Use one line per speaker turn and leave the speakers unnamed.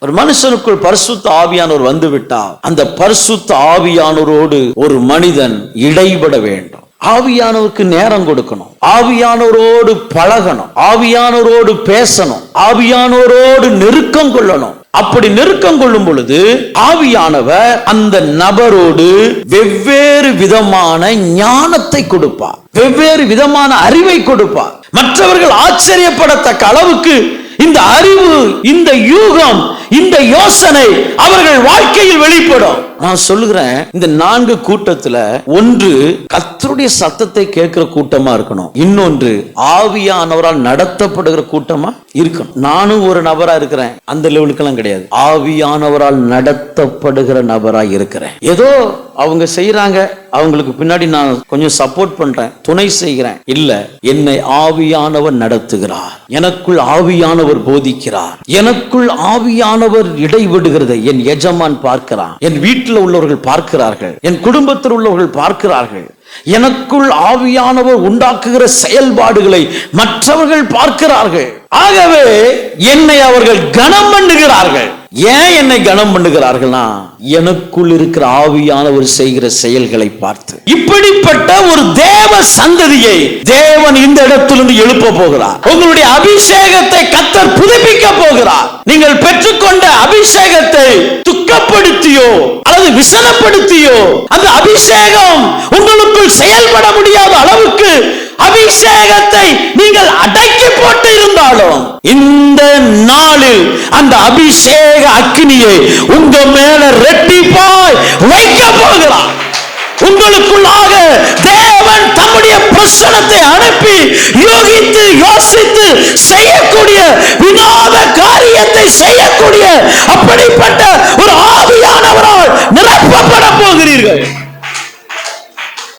ஒரு மனுஷனுக்குள் பரிசுத்த ஆவியானவர் வந்து விட்டால் அந்த பரிசுத்த ஆவியானவரோடு ஒரு மனிதன் இடைபட வேண்டும். ஆவியானவருக்கு நேரம் கொடுக்கணும், ஆவியானவரோடு பழகணும், ஆவியானவரோடு பேசணும், ஆவியானவரோடு நெருக்கம் கொள்ளணும். அப்படி நெருக்கம் கொள்ளும் பொழுது ஆவியானவர் அந்த நபரோடு வெவ்வேறு விதமான ஞானத்தை கொடுப்பார், வெவ்வேறு விதமான அறிவை கொடுப்பார். மற்றவர்கள் ஆச்சரியப்படத்தக்க அளவுக்கு இந்த அறிவு, இந்த யூகம், இந்த யோசனை அவர்கள் வாழ்க்கையில் வெளிப்படும். நான் சொல்லுகிறேன், இந்த 4 கூட்டத்துல ஒன்று கர்த்தருடைய சத்தத்தை கேட்கிற கூட்டமா இருக்கணும், இன்னொன்று ஆவியானவரால் நடத்தப்படுகிற கூட்டமா இருக்கணும். நானும் ஒரு நபரா இருக்கிறேன், அந்த லெவலுக்கெல்லாம் கிடையாது. ஆவியானவரால் நடத்தப்படுகிற நபரா இருக்கிறேன். ஏதோ அவங்க செய்யறாங்க, அவங்களுக்கு பின்னாடி நான் கொஞ்சம் சப்போர்ட் பண்றேன், துணை செய்கிறேன். இல்ல, என்னை ஆவியானவர் நடத்துகிறார், எனக்குள் ஆவியானவர் போதிக்கிறார், எனக்குள் ஆவியானவர் இடைவிடுகிறதை என் எஜமான் பார்க்கிறான், என் வீட்டில் உள்ளவர்கள் பார்க்கிறார்கள், என் குடும்பத்தில் உள்ளவர்கள் பார்க்கிறார்கள். எனக்குள் ஆவியானவர் உண்டாக்குகிற செயல்பாடுகளை மற்றவர்கள் பார்க்கிறார்கள். ஆகவே என்னை அவர்கள் கனம் பண்ணுகிறார்கள். ஏன் என்னை கனம் பண்ணுகிறார்கள்னா, எனக்குள் இருக்கிற ஆவியானவர் செய்கிற செயல்களை பார்த்து. இப்படிப்பட்ட ஒரு தேவ சந்ததியை தேவன் இந்த இடத்திலிருந்து எழுப்ப போகிறார். உங்களுடைய அபிஷேகத்தை கர்த்தர் புதுப்பிக்க போகிறார். நீங்கள் பெற்றுக்கொண்ட அபிஷேகத்தை துக்கப்படுத்தியோ அல்லது விசனப்படுத்தியோ அந்த அபிஷேகம் உங்களுக்குள் செயல்பட முடியாத அளவுக்கு அபிஷேகத்தை நீங்கள் அடக்கி போட்டு இருந்தாலும் இந்த நாளில் அந்த அபிஷேக அக்கினியை உங்க மேல ரெட்டிப்பாய் வைக்க போகிறார். உங்களுக்குள்ளாக தேவன் தம்முடைய பிரசன்னத்தை அனுப்பி யோகித்து யோசித்து செய்யக்கூடிய வினோத காரியத்தை செய்யக்கூடிய அப்படிப்பட்ட